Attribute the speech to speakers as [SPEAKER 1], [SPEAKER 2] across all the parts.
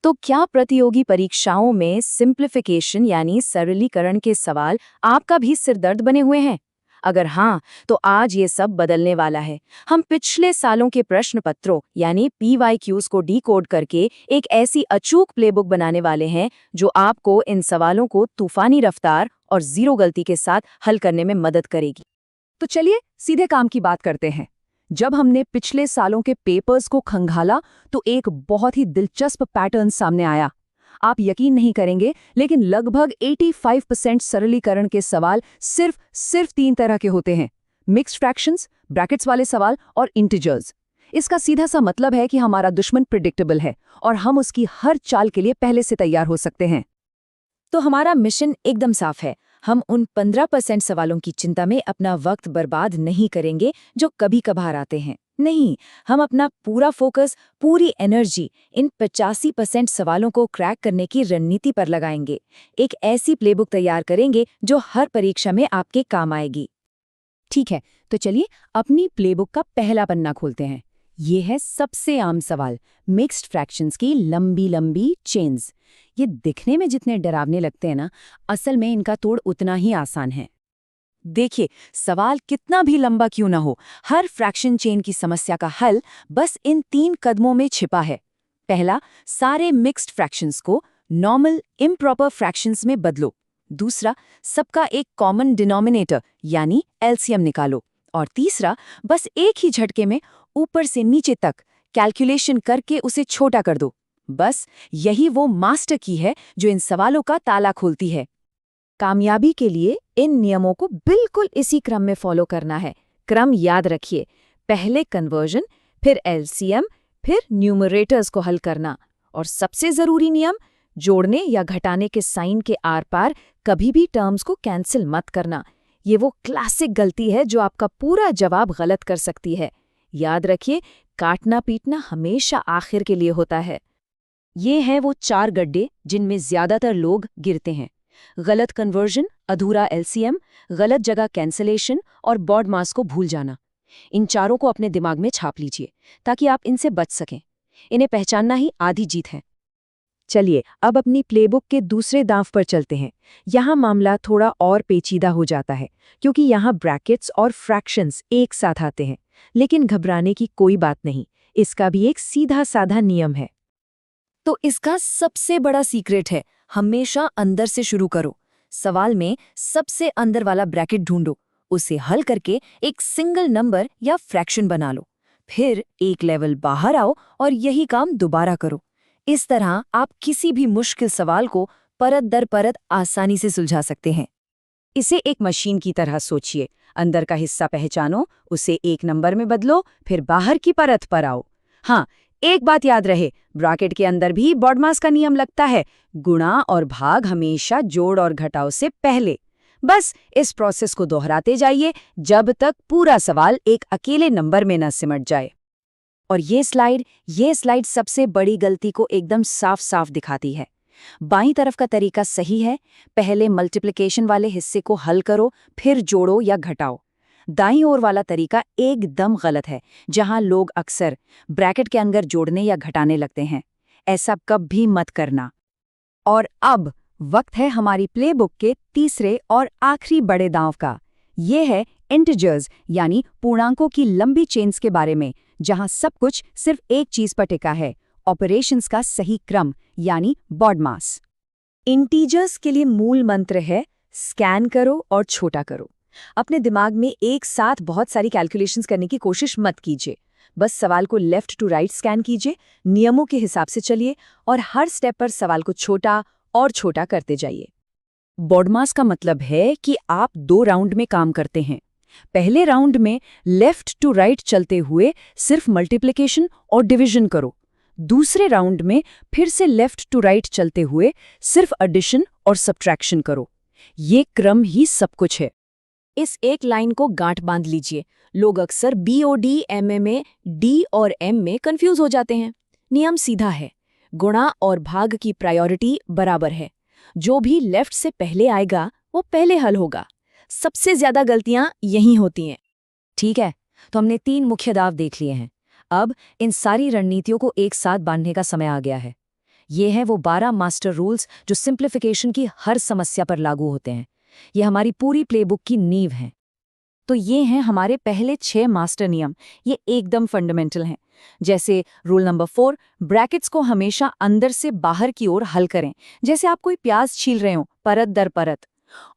[SPEAKER 1] तो क्या प्रतियोगी परीक्षाओं में सिंप्लीफिकेशन यानी सरलीकरण के सवाल आपका भी सिरदर्द बने हुए हैं? अगर हाँ, तो आज ये सब बदलने वाला है। हम पिछले सालों के प्रश्न पत्रों यानी PYQs को डिकोड करके एक ऐसी अचूक प्लेबुक बनाने वाले हैं जो आपको इन सवालों को तूफानी रफ्तार और जीरो गलती के साथ हल करने में मदद करेगी।
[SPEAKER 2] तो चलिए सीधे काम की बात करते हैं। जब हमने पिछले सालों के पेपर्स को खंगाला तो एक बहुत ही दिलचस्प पैटर्न सामने आया। आप यकीन नहीं करेंगे, लेकिन लगभग 85% सरलीकरण के सवाल सिर्फ 3 तरह के होते हैं: मिक्स्ड फ्रैक्शंस, ब्रैकेट्स वाले सवाल और इंटिजर्स। इसका सीधा सा मतलब है कि हमारा दुश्मन प्रिडिक्टेबल है और हम उसकी हर चाल के लिए पहले से तैयार हो सकते हैं।
[SPEAKER 1] तो हमारा मिशन एकदम साफ है। हम उन 15% सवालों की चिंता में अपना वक्त बर्बाद नहीं करेंगे जो कभी कभार आते हैं। नहीं, हम अपना पूरा फोकस, पूरी एनर्जी इन 85% सवालों को क्रैक करने की रणनीति पर लगाएंगे। एक ऐसी प्लेबुक तैयार करेंगे जो हर परीक्षा में आपके काम आएगी।
[SPEAKER 2] ठीक है, तो चलिए अपनी प्लेबुक का पहला पन्ना खोलते हैं। ये है सबसे आम सवाल, मिक्स्ड फ्रैक्शंस की लंबी लंबी चेन्स। ये दिखने में जितने डरावने लगते हैं ना, असल में इनका तोड़ उतना ही आसान है। देखिए, सवाल कितना भी लंबा क्यों ना हो, हर फ्रैक्शन चेन की समस्या का हल बस इन 3 कदमों में छिपा है। पहला, सारे मिक्स्ड फ्रैक्शंस को नॉर्मल इम्प्रॉपर फ्रैक्शंस में बदलो। दूसरा, सबका एक कॉमन डिनोमिनेटर यानी एलसीएम निकालो। और तीसरा, बस एक ही झटके में ऊपर से नीचे तक कैलकुलेशन करके उसे छोटा कर दो। बस यही वो मास्टर की है जो इन सवालों का ताला खोलती है। कामयाबी के लिए इन नियमों को बिल्कुल इसी क्रम में फॉलो करना है। क्रम याद रखिए, पहले कन्वर्जन, फिर एलसीएम, फिर न्यूमरेटर्स को हल करना। और सबसे जरूरी नियम, जोड़ने या घटाने के साइन के आर पार कभी भी टर्म्स को कैंसिल मत करना। ये वो क्लासिक गलती है जो आपका पूरा जवाब गलत कर सकती है। याद रखिए, काटना पीटना हमेशा आखिर के लिए होता है। ये हैं वो 4 गड्ढे जिनमें ज्यादातर लोग गिरते हैं: गलत कन्वर्जन, अधूरा एलसीएम, गलत जगह कैंसलेशन और बॉड मास को भूल जाना। इन चारों को अपने दिमाग में छाप लीजिए ताकि आप इनसे बच सकें। इन्हें पहचानना ही आधी जीत है। चलिए अब अपनी प्लेबुक के दूसरे दांव पर चलते हैं। यहाँ मामला थोड़ा और पेचीदा हो जाता है क्योंकि यहाँ ब्रैकेट्स और फ्रैक्शंस एक साथ आते हैं। लेकिन घबराने की कोई बात नहीं, इसका भी एक सीधा साधा नियम है।
[SPEAKER 1] तो इसका सबसे बड़ा सीक्रेट है, हमेशा अंदर से शुरू करो। सवाल में सबसे अंदर वाला ब्रैकेट ढूंढो, उसे हल करके एक सिंगल नंबर या फ्रैक्शन बना लो। फिर एक लेवल बाहर आओ और यही काम दोबारा करो। इस तरह आप किसी भी मुश्किल सवाल को परत दर परत आसानी से सुलझा सकते हैं।
[SPEAKER 2] इसे एक मशीन की तरह सोचिए। अंदर का हिस्सा पहचानो, उसे एक नंबर में बदलो, फिर बाहर की परत पर आओ। हाँ, एक बात याद रहे, ब्रैकेट के अंदर भी बॉडमास का नियम लगता है। गुणा और भाग हमेशा जोड़ और घटाव से पहले। बस इस प्रोसेस को दोहराते जाइए जब तक पूरा सवाल एक अकेले नंबर में न सिमट जाए। और ये स्लाइड सबसे बड़ी गलती को एकदम साफ साफ दिखाती है। बाईं तरफ का तरीका सही है, पहले मल्टीप्लिकेशन वाले हिस्से को हल करो, फिर जोड़ो या घटाओ। दाईं ओर वाला तरीका एकदम गलत है, जहां लोग अक्सर ब्रैकेट के अंदर जोड़ने या घटाने लगते हैं। ऐसा कभी मत करना। और अब वक्त है हमारी प्लेबुक के तीसरे और आखिरी बड़े दांव का। ये है इंटिजर्स यानी पूर्णांकों की लंबी चेन्स के बारे में, जहां सब कुछ सिर्फ एक चीज पर टिका है: ऑपरेशंस का सही क्रम यानी बॉडमास। इंटीजर्स के लिए मूल मंत्र है स्कैन करो और छोटा करो। अपने दिमाग में एक साथ बहुत सारी कैलकुलेशंस करने की कोशिश मत कीजिए। बस सवाल को लेफ्ट टू राइट स्कैन कीजिए, नियमों के हिसाब से चलिए और हर स्टेप पर सवाल को छोटा और छोटा करते जाइए। बॉडमास का मतलब है कि आप 2 राउंड में काम करते हैं। पहले राउंड में लेफ्ट टू राइट चलते हुए सिर्फ मल्टीप्लिकेशन और डिवीजन करो। दूसरे राउंड में फिर से लेफ्ट टू राइट चलते हुए सिर्फ एडिशन और सब्ट्रैक्शन करो। ये क्रम ही सब कुछ है। इस एक लाइन को गांठ बांध लीजिए। लोग अक्सर BOD/MM में D और M में कंफ्यूज हो जाते हैं। नियम सीधा है, गुणा और भाग की प्रायोरिटी बराबर है। जो भी लेफ्ट से पहले आएगा वो पहले हल होगा। सबसे ज्यादा गलतियां यहीं होती हैं। ठीक है, तो हमने 3 मुख्य दाव देख लिए हैं। अब इन सारी रणनीतियों को एक साथ बांधने का समय आ गया है।
[SPEAKER 1] ये हैं वो 12 मास्टर रूल्स जो सिंप्लीफिकेशन की हर समस्या पर लागू होते हैं। ये हमारी पूरी प्लेबुक की नींव हैं।
[SPEAKER 2] तो ये हैं हमारे पहले 6 मास्टर नियम। ये एकदम फंडामेंटल हैं। जैसे रूल नंबर 4, ब्रैकेट्स को हमेशा अंदर से बाहर की ओर हल करें, जैसे आप कोई प्याज छील रहे हो, परत दर परत।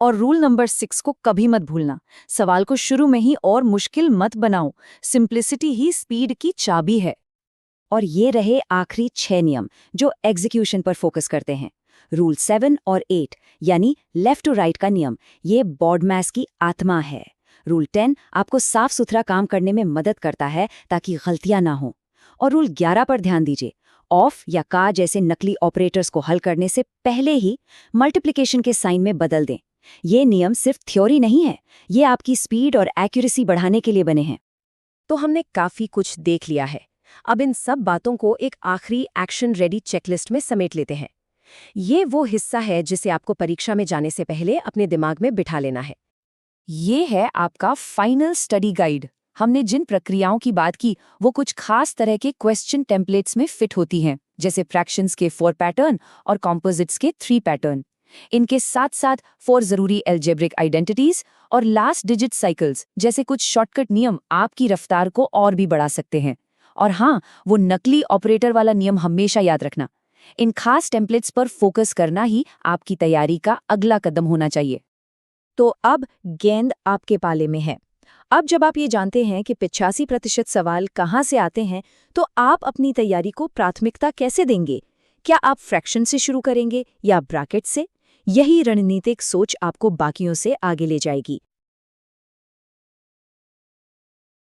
[SPEAKER 2] और रूल नंबर 6 को कभी मत भूलना, सवाल को शुरू में ही और मुश्किल मत बनाओ। सिंप्लिसिटी ही स्पीड की चाबी है।
[SPEAKER 1] और ये रहे आखिरी 6 नियम जो एग्जीक्यूशन पर फोकस करते हैं। रूल 7 और 8 यानी लेफ्ट टू राइट का नियम, ये बॉडमास की आत्मा है। रूल 10 आपको साफ सुथरा काम करने में मदद करता है ताकि गलतियां ना हो। और रूल 11 पर ध्यान दीजिए, ऑफ या का जैसे नकली ऑपरेटर्स को हल करने से पहले ही मल्टीप्लिकेशन के साइन में बदल दें। ये नियम सिर्फ थ्योरी नहीं है, ये आपकी स्पीड और एक्यूरेसी बढ़ाने के लिए बने हैं। तो हमने काफी कुछ देख लिया है। अब इन सब बातों को एक आखिरी एक्शन रेडी चेकलिस्ट में समेट लेते हैं। ये वो हिस्सा है जिसे आपको परीक्षा में जाने से पहले अपने दिमाग में बिठा लेना है। ये है आपका फाइनल स्टडी गाइड। हमने जिन प्रक्रियाओं की बात की वो कुछ खास तरह के क्वेश्चन टेम्पलेट्स में फिट होती हैं, जैसे फ्रैक्शंस के 4 पैटर्न और कॉम्पोजिट्स के 3 पैटर्न। इनके साथ साथ 4 जरूरी एल्जेब्रिक आइडेंटिटीज और लास्ट डिजिट साइकिल्स जैसे कुछ शॉर्टकट नियम आपकी रफ्तार को और भी बढ़ा सकते हैं। और हाँ, वो नकली ऑपरेटर वाला नियम हमेशा याद रखना। इन खास टेम्पलेट्स पर फोकस करना ही आपकी तैयारी का अगला कदम होना चाहिए।
[SPEAKER 2] तो अब गेंद आपके पाले में है। अब जब आप ये जानते हैं कि 85% सवाल कहाँ से आते हैं, तो आप अपनी तैयारी को प्राथमिकता कैसे देंगे? क्या आप फ्रैक्शन से शुरू करेंगे या ब्रैकेट से? यही रणनीतिक सोच आपको बाकियों से आगे ले जाएगी।